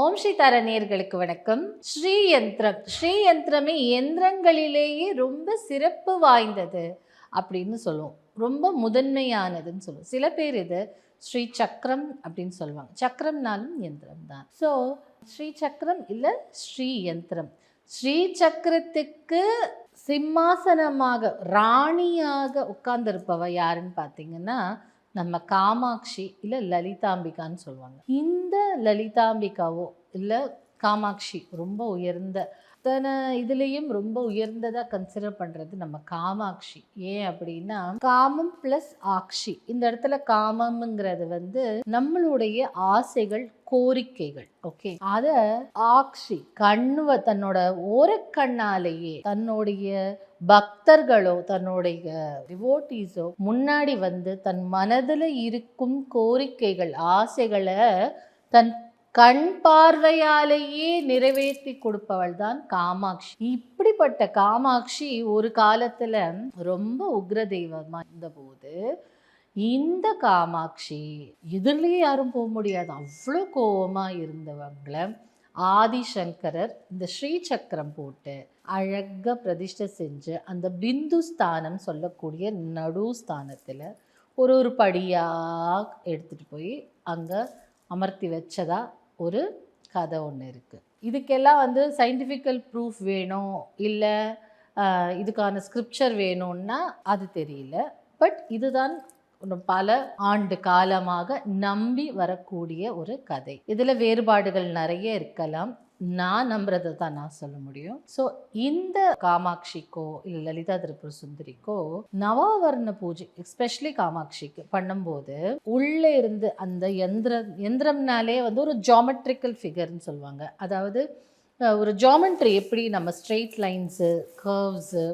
ஓம் ஸ்ரீ தார நேயர்களுக்கு வணக்கம். ஸ்ரீ யந்திரம், ஸ்ரீ யந்திரமே யந்திரங்களிலேயே ரொம்ப சிறப்பு வாய்ந்தது அப்படின்னு சொல்லுவோம். ரொம்ப முதன்மையானதுன்னு சொல்லுவோம். சில பேர் இது ஸ்ரீ சக்கரம் அப்படின்னு சொல்லுவாங்க. சக்கரம்னாலும் யந்திரம் தான். ஸோ ஸ்ரீ சக்கரம் இல்லை ஸ்ரீ யந்திரம். ஸ்ரீ சக்கரத்துக்கு சிம்மாசனமாக ராணியாக உட்கார்ந்திருப்பவ யாருன்னு பார்த்தீங்கன்னா நம்ம காமாட்சி இல்லை லலிதாம்பிகான்னு சொல்லுவாங்க. இந்த லலிதாம்பிகாவோ இல்லை காமாட்சி ரொம்ப உயர்ந்த அத்தனை இதுலேயும் ரொம்ப உயர்ந்ததாக கன்சிடர் பண்ணுறது நம்ம காமாட்சி. ஏன் அப்படின்னா காமம் ப்ளஸ் ஆக்ஷி. இந்த இடத்துல காமம்ங்கிறது நம்மளுடைய ஆசைகள், கோரிக்கைகள். ஓகே, அத ஆக்ஷி தன்னோட ஓரக்கண்ணாலேயே தன்னுடைய பக்தர்களோ தன்னுடைய டிவோட்டீஸோ முன்னாடி தன் மனதில் இருக்கும் கோரிக்கைகள், ஆசைகளை தன் கண் பார்வையாலேயே நிறைவேற்றி கொடுப்பவள் தான் காமாட்சி. இப்படிப்பட்ட காமாட்சி ஒரு காலத்துல ரொம்ப உக்ர தெய்வமா இருந்த போது இந்த காமாட்சி எதிரிலேயே யாரும் போக முடியாது, அவ்வளோ கோபமா இருந்தவங்களை ஆதிசங்கரர் இந்த ஸ்ரீ சக்கரம் போட்டு அழகாக பிரதிஷ்டை செஞ்சு அந்த பிந்து ஸ்தானம் சொல்லக்கூடிய நடு ஸ்தானத்தில் ஒரு படியாக எடுத்துகிட்டு போய் அங்கே அமர்த்தி வச்சதா ஒரு கதை ஒன்று இருக்குது. இதுக்கெல்லாம் சயின்டிஃபிக்கல் ப்ரூஃப் வேணும், இல்லை இதுக்கான ஸ்கிரிப்சர் வேணும்னா அது தெரியல. பட் இதுதான் பல ஆண்டு காலமாக நம்பி வரக்கூடிய ஒரு கதை. இதில் வேறுபாடுகள் நிறைய இருக்கலாம், நான் நம்புறதை தான் நான் சொல்ல முடியும். ஸோ இந்த காமாட்சிக்கோ இல்லை லலிதா திரிபுர சுந்தரிக்கோ நவாவர்ண பூஜை எஸ்பெஷலி காமாட்சிக்கு பண்ணும்போது உள்ளே இருந்து அந்த யந்திரம்னாலே ஒரு ஜாமெட்ரிக்கல் ஃபிகர்னு சொல்லுவாங்க. அதாவது ஒரு ஜாமெட்ரி எப்படி நம்ம ஸ்ட்ரெயிட் லைன்ஸு, கர்வ்ஸு,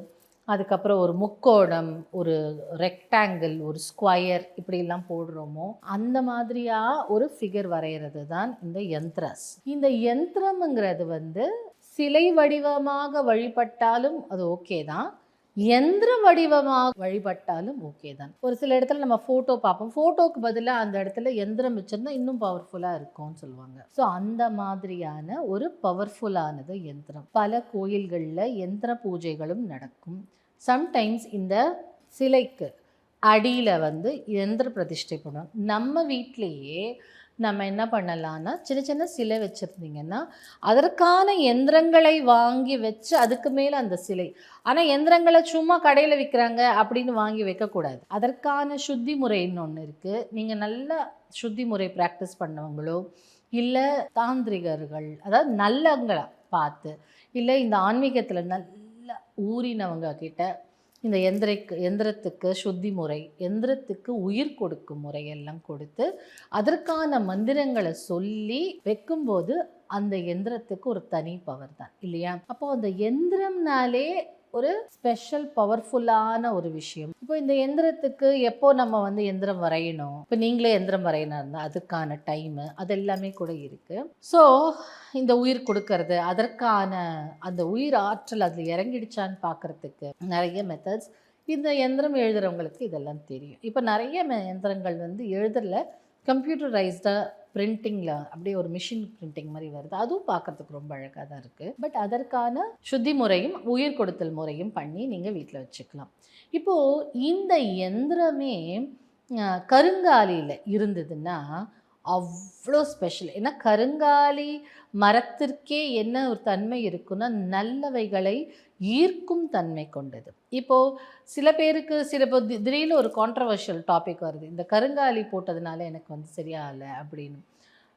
அதுக்கப்புறம் ஒரு முக்கோணம், ஒரு ரெக்டாங்கிள், ஒரு ஸ்கொயர் இப்படிலாம் போடுறோமோ அந்த மாதிரியாக ஒரு ஃபிகர் வரைகிறது தான் இந்த யந்திராஸ். இந்த யந்திரம்ங்கிறது சிலை வடிவமாக வழிபட்டாலும் அது ஓகே தான், யந்திர வடிவமாக வழிபட்டாலும் ஓகே தான். ஒரு சில இடத்துல நம்ம ஃபோட்டோ பார்ப்போம், ஃபோட்டோக்கு பதிலாக அந்த இடத்துல யந்திரம் வச்சுருந்தா இன்னும் பவர்ஃபுல்லாக இருக்கும்னு சொல்லுவாங்க. ஸோ அந்த மாதிரியான ஒரு பவர்ஃபுல்லானது யந்திரம். பல கோயில்களில் யந்திர பூஜைகளும் நடக்கும். சம்டைம்ஸ் இந்த சிலைக்கு அடியில் யந்திர பிரதிஷ்டை பண்ணுவோம். நம்ம வீட்டிலையே நம்ம என்ன பண்ணலான்னா சின்ன சின்ன சிலை வச்சுருந்தீங்கன்னா அதற்கான யந்திரங்களை வாங்கி வச்சு அதுக்கு மேலே அந்த சிலை. ஆனால் யந்திரங்களை சும்மா கடையில் விற்கிறாங்க அப்படின்னு வாங்கி வைக்கக்கூடாது. அதற்கான சுத்தி முறைன்னு ஒன்று இருக்குது. நீங்கள் நல்ல சுத்தி முறை ப்ராக்டிஸ் பண்ணவங்களோ இல்லை தாந்திரிகர்கள், அதாவது நல்லவங்களை பார்த்து, இல்லை இந்த ஆன்மீகத்தில் நல்ல ஊறினவங்க கிட்ட இந்த யந்திரத்துக்கு சுத்தி முறை, யந்திரத்துக்கு உயிர் கொடுக்கும் முறையெல்லாம் கொடுத்து அதற்கான மந்திரங்களை சொல்லி வைக்கும்போது அந்த யந்திரத்துக்கு ஒரு தனி பவர் தான் இல்லையா? அப்போ அந்த யந்திரம்னாலே ஒரு ஸ்பெஷல் பவர்ஃபுல்லான ஒரு விஷயம். இப்போ இந்த யந்திரத்துக்கு எப்போ நம்ம யந்திரம் வரையணும், இப்போ நீங்களே யந்திரம் வரையணும் இருந்தால் அதுக்கான டைமு அதெல்லாமே கூட இருக்குது. ஸோ இந்த உயிர் கொடுக்கறது, அதற்கான அந்த உயிர் ஆற்றல் அதில் இறங்கிடுச்சான்னு பார்க்குறதுக்கு நிறைய மெத்தட்ஸ். இந்த யந்திரம் எழுதுகிறவங்களுக்கு இதெல்லாம் தெரியும். இப்போ நிறைய யந்திரங்கள் எழுதுறதுல கம்ப்யூட்டரைஸ்டாக பிரிண்டிங்கில் அப்படியே ஒரு மிஷின் பிரிண்டிங் மாதிரி வருது. அதுவும் பார்க்குறதுக்கு ரொம்ப அழகாக தான் இருக்குது. பட் அதற்கான சுத்தி முறையும் உயிர் கொடுத்தல் முறையும் பண்ணி நீங்கள் வீட்டில் வச்சுக்கலாம். இப்போது இந்த யந்திரமே கருங்காலியில் இருந்ததுன்னா அவ்வளோ ஸ்பெஷல். ஏன்னா கருங்காலி மரத்திற்கே என்ன ஒரு தன்மை இருக்குன்னா நல்லவைகளை ஈர்க்கும் தன்மை கொண்டது. இப்போது சில பேருக்கு திடீர்னு ஒரு கான்ட்ரவர்ஷியல் டாபிக் வருது, இந்த கருங்காலி போட்டதுனால எனக்கு சரியாகலை அப்படின்னு.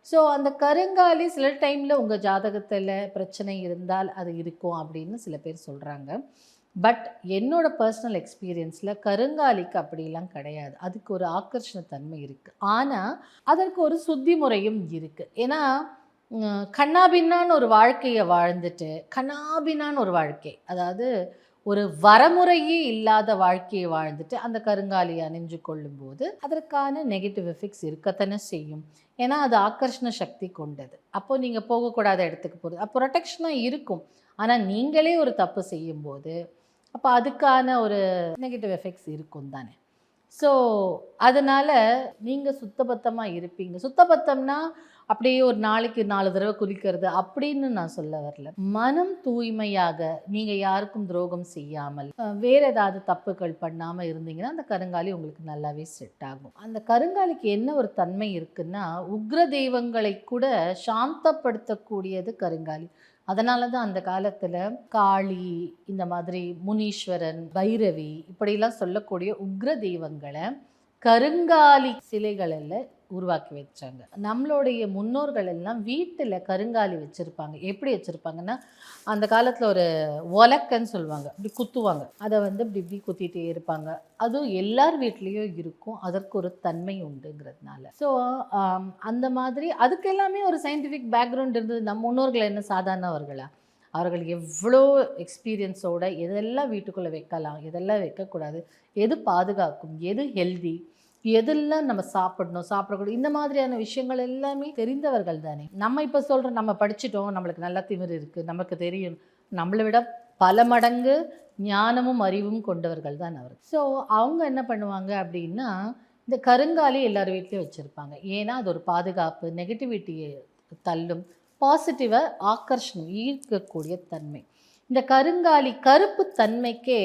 ஸோ அந்த கருங்காலி சில டைமில் உங்கள் ஜாதகத்தில் பிரச்சனை இருந்தால் அது இருக்கும் அப்படின்னு சில பேர் சொல்கிறாங்க. பட் என்னோட பர்சனல் எக்ஸ்பீரியன்ஸில் கருங்காலிக்கு அப்படிலாம் கிடையாது. அதுக்கு ஒரு ஆக்கர்ஷண தன்மை இருக்குது, ஆனால் அதற்கு ஒரு சுத்தி முறையும் இருக்குது. ஏன்னா கண்ணாபின்னான்னு ஒரு வாழ்க்கையை வாழ்ந்துட்டு கண்ணாபின்னான்னு ஒரு வாழ்க்கை, அதாவது ஒரு வரமுறையே இல்லாத வாழ்க்கையை வாழ்ந்துட்டு அந்த கருங்காலியை அணிஞ்சு கொள்ளும்போது அதற்கான நெகட்டிவ் எஃபெக்ட்ஸ் இருக்கத்தானே செய்யும். ஏன்னா அது ஆக்கர்ஷண சக்தி கொண்டது. அப்போ நீங்கள் போகக்கூடாத இடத்துக்கு போகிறது, அப்போ ப்ரொடெக்ஷனாக இருக்கும். ஆனால் நீங்களே ஒரு தப்பு செய்யும்போது அப்போ அதுக்கான ஒரு நெகட்டிவ் எஃபெக்ட்ஸ் இருக்கும் தானே. ஸோ அதனால் நீங்கள் சுத்தபத்தமாக இருப்பீங்க. சுத்தபத்தம்னா அப்படியே ஒரு நாளைக்கு 4 தடவை குளிக்கிறது அப்படின்னு நான் சொல்ல வரல. மனம் தூய்மையாக நீங்கள் யாருக்கும் துரோகம் செய்யாமல் வேறு ஏதாவது தப்புகள் பண்ணாமல் இருந்தீங்கன்னா அந்த கருங்காலி உங்களுக்கு நல்லாவே செட் ஆகும். அந்த கருங்காலிக்கு என்ன ஒரு தன்மை இருக்குன்னா, உக்ர தெய்வங்களை கூட சாந்தப்படுத்தக்கூடியது கருங்காலி. அதனால தான் அந்த காலத்தில் காளி, இந்த மாதிரி முனீஸ்வரன், பைரவி இப்படிலாம் சொல்லக்கூடிய உக்ர தெய்வங்களை கருங்காலி சிலைகளில் உருவாக்கி வச்சாங்க. நம்மளுடைய முன்னோர்கள் எல்லாம் வீட்டில் கருங்காலி வச்சுருப்பாங்க. எப்படி வச்சுருப்பாங்கன்னா, அந்த காலத்தில் ஒரு ஒலக்கன்னு சொல்லுவாங்க, இப்படி குத்துவாங்க. அதை வந்து இப்படி இப்படி குத்திகிட்டே இருப்பாங்க. அதுவும் எல்லார் வீட்லேயும் இருக்கும். அதற்கு ஒரு தன்மை உண்டுங்கிறதுனால. ஸோ அந்த மாதிரி அதுக்கு எல்லாமே ஒரு சயின்டிஃபிக் பேக்ரவுண்ட் இருந்தது. நம் முன்னோர்கள் என்ன சாதாரணவர்களா? அவர்கள் எவ்வளோ எக்ஸ்பீரியன்ஸோடு எதெல்லாம் வீட்டுக்குள்ளே வைக்கலாம், எதெல்லாம் வைக்கக்கூடாது, எது பாதுகாக்கும், எது ஹெல்தி, எதெல்லாம் நம்ம சாப்பிடக்கூடாது, இந்த மாதிரியான விஷயங்கள் எல்லாமே தெரிந்தவர்கள் தானே. நம்ம இப்போ சொல்கிறோம், நம்ம படிச்சிட்டோம், நம்மளுக்கு நல்லா திமிரு இருக்குது, நமக்கு தெரியும். நம்மளை விட பல மடங்கு ஞானமும் அறிவும் கொண்டவர்கள் தான் அவர். ஸோ அவங்க என்ன பண்ணுவாங்க அப்படின்னா, இந்த கருங்காலி எல்லார் வீட்லேயும் வச்சுருப்பாங்க. ஏன்னா அது ஒரு பாதுகாப்பு, நெகட்டிவிட்டியை தள்ளும், பாசிட்டிவை ஆக்கர்ஷணம், ஈர்க்கக்கூடிய தன்மை. இந்த கருங்காலி கருப்பு தன்மைக்கே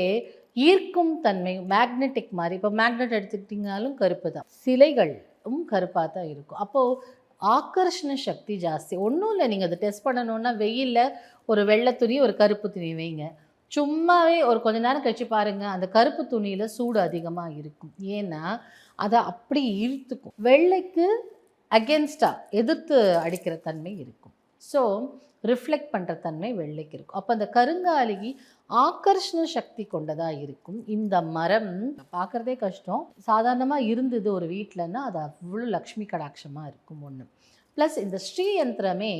ஈர்க்கும் தன்மை, மேக்னெட்டிக் மாதிரி. இப்போ மேக்னெட் எடுத்துக்கிட்டிங்கனாலும் கருப்பு தான், சிலைகளும் கருப்பாக தான் இருக்கும். அப்போது ஆக்கர்ஷண சக்தி ஜாஸ்தி. ஒன்றும் இல்லை, நீங்கள் அதை டெஸ்ட் பண்ணணுன்னா வெயிலில் ஒரு வெள்ளை துணி ஒரு கருப்பு துணி வைங்க, சும்மாவே ஒரு கொஞ்ச நேரம் கழிச்சு பாருங்கள், அந்த கருப்பு துணியில் சூடு அதிகமாக இருக்கும். ஏன்னா அதை அப்படி ஈர்த்துக்கும். வெள்ளைக்கு அகென்ஸ்டாக எதிர்த்து அடிக்கிற தன்மை இருக்கும். ஸோ ரிஃப்ளெக்ட் பண்ணுற தன்மை வெள்ளைக்கு இருக்கும். அப்போ அந்த கருங்காலி ஆக்கர்ஷண சக்தி கொண்டதாக இருக்கும். இந்த மரம் பார்க்குறதே கஷ்டம். சாதாரணமாக இருந்தது ஒரு வீட்டிலன்னா அது அவ்வளோ லக்ஷ்மி கடாட்சமாக இருக்கும். ஒன்று ப்ளஸ் இந்த ஸ்ரீயந்திரமே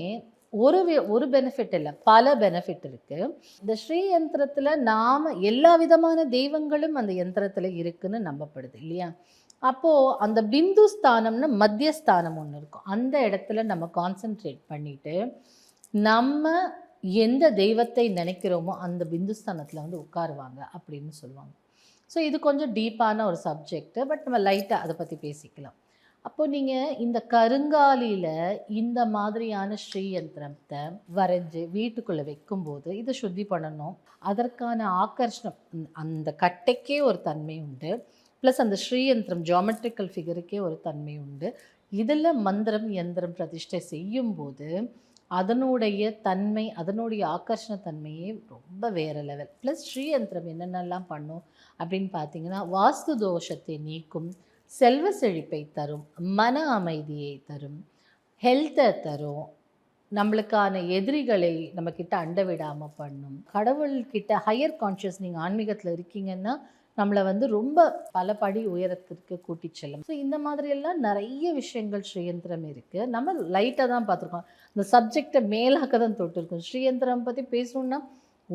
ஒரு பெனிஃபிட் இல்லை, பல பெனிஃபிட் இருக்குது. இந்த ஸ்ரீயந்திரத்தில் நாம் எல்லா விதமான தெய்வங்களும் அந்த யந்திரத்தில் இருக்குதுன்னு நம்பப்படுது இல்லையா. அப்போது அந்த பிந்து ஸ்தானம்னு மத்தியஸ்தானம் ஒன்று இருக்கும். அந்த இடத்துல நம்ம கான்சென்ட்ரேட் பண்ணிவிட்டு நம்ம எந்த தெய்வத்தை நினைக்கிறோமோ அந்த பிந்துஸ்தானத்தில் வந்து உட்காருவாங்க அப்படின்னு சொல்லுவாங்க. ஸோ இது கொஞ்சம் டீப்பான ஒரு சப்ஜெக்ட், பட் நம்ம லைட்டாக அதை பற்றி பேசிக்கலாம். அப்போது நீங்கள் இந்த கருங்காலியில் இந்த மாதிரியான ஸ்ரீயந்திரத்தை வரைஞ்சி வீட்டுக்குள்ளே வைக்கும்போது இதை சுத்தி பண்ணணும். அதற்கான ஆக்கர்ஷணம், அந்த கட்டைக்கே ஒரு தன்மை உண்டு, ப்ளஸ் அந்த ஸ்ரீயந்திரம் ஜியாமெட்ரிக்கல் ஃபிகருக்கே ஒரு தன்மை உண்டு. இதில் மந்திரம் யந்திரம் பிரதிஷ்டை செய்யும்போது அதனுடைய தன்மை, அதனுடைய ஆக்கர்ஷண தன்மையே ரொம்ப வேறு லெவல். ப்ளஸ் ஸ்ரீயந்திரம் என்னென்னலாம் பண்ணும் அப்படின்னு பார்த்தீங்கன்னா, வாஸ்து தோஷத்தை நீக்கும், செல்வ செழிப்பை தரும், மன அமைதியை தரும், ஹெல்த்தை தரும், நம்மளுக்கான எதிரிகளை நம்மக்கிட்ட அண்ட விடாமல் பண்ணும், கடவுள்கிட்ட ஹையர் கான்ஷியஸ், நீங்கள் ஆன்மீகத்தில் இருக்கீங்கன்னா நம்மளை வந்து ரொம்ப பல படி உயரத்திற்கு கூட்டி செல்லும். ஸோ இந்த மாதிரியெல்லாம் நிறைய விஷயங்கள் ஸ்ரீயந்திரம் இருக்குது. நம்ம லைட்டாக தான் பார்த்துருக்கோம், இந்த சப்ஜெக்டை மேலாக்க தான் தொட்டிருக்கோம். ஸ்ரீயந்திரம் பற்றி பேசணுன்னா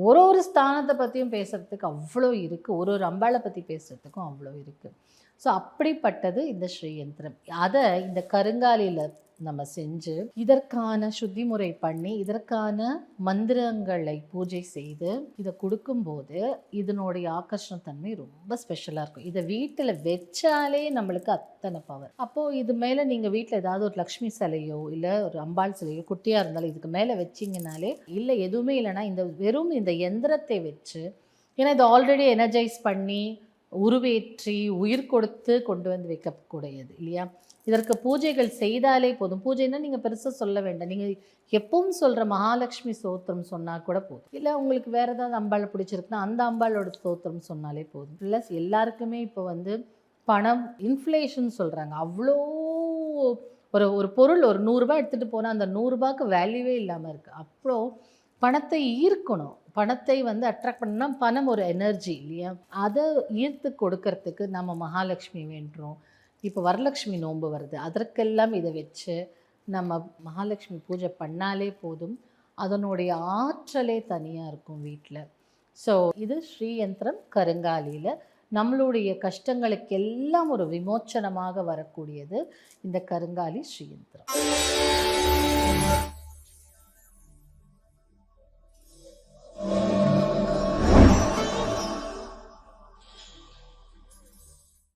ஒரு ஸ்தானத்தை பற்றியும் பேசுகிறதுக்கு அவ்வளோ இருக்குது, ஒரு அம்பாளை பற்றி பேசுகிறதுக்கும் அவ்வளோ இருக்குது. ஸோ அப்படிப்பட்டது இந்த ஸ்ரீயந்திரம். அதை இந்த கருங்காலியில் நம்ம செஞ்சு இதற்கான சுத்தி முறை பண்ணி இதற்கான மந்திரங்களை பூஜை செய்து இதை கொடுக்கும்போது இதனுடைய ஆக்கர்ஷணத்தன்மை ரொம்ப ஸ்பெஷலாக இருக்கும். இதை வீட்டில் வச்சாலே நம்மளுக்கு அத்தனை பவர். அப்போது இது மேலே நீங்கள் வீட்டில் ஏதாவது ஒரு லக்ஷ்மி சிலையோ இல்லை ஒரு அம்பாள் சிலையோ குட்டியாக இருந்தாலும் இதுக்கு மேலே வச்சிங்கனாலே, இல்லை எதுவுமே இல்லைன்னா இந்த வெறும் இந்த எந்திரத்தை வச்சு, ஏன்னா இதை ஆல்ரெடி எனர்ஜைஸ் பண்ணி உருவேற்றி உயிர் கொடுத்து கொண்டு வந்து வைக்கக்கூடியது இல்லையா. இதற்கு பூஜைகள் செய்தாலே போதும். பூஜைன்னா நீங்கள் பெருசாக சொல்ல வேண்டாம், நீங்கள் எப்பவும் சொல்கிற மகாலட்சுமி ஸ்தோத்திரம் சொன்னால் கூட போதும். இல்லை உங்களுக்கு வேறு ஏதாவது அம்பாள் பிடிச்சிருக்குன்னா அந்த அம்பாளோட ஸ்தோத்திரம் சொன்னாலே போதும். ப்ளஸ் எல்லாருக்குமே இப்போ வந்து பணம் இன்ஃப்ளேஷன் சொல்கிறாங்க. அவ்வளோ ஒரு பொருள் ஒரு 100 ரூபாய் எடுத்துகிட்டு போனால் அந்த 100 ரூபாய்க்கு வேல்யூவே இல்லாமல் இருக்குது. அவ்வளோ பணத்தை ஈர்க்கணும், பணத்தை வந்து அட்ராக்ட் பண்ணால் பணம் ஒரு எனர்ஜி இல்லையா. அதை ஈர்த்து கொடுக்கறதுக்கு நம்ம மகாலட்சுமி வேண்டுறோம். இப்போ வரலட்சுமி நோன்பு வருது, அதற்கெல்லாம் இதை வச்சு நம்ம மகாலட்சுமி பூஜை பண்ணாலே போதும். அதனுடைய ஆற்றலே தனியாக இருக்கும் வீட்டில். ஸோ இது ஸ்ரீயந்திரம் கருங்காலியில் நம்மளுடைய கஷ்டங்களுக்கெல்லாம் ஒரு விமோச்சனமாக வரக்கூடியது இந்த கருங்காலி ஸ்ரீயந்திரம்.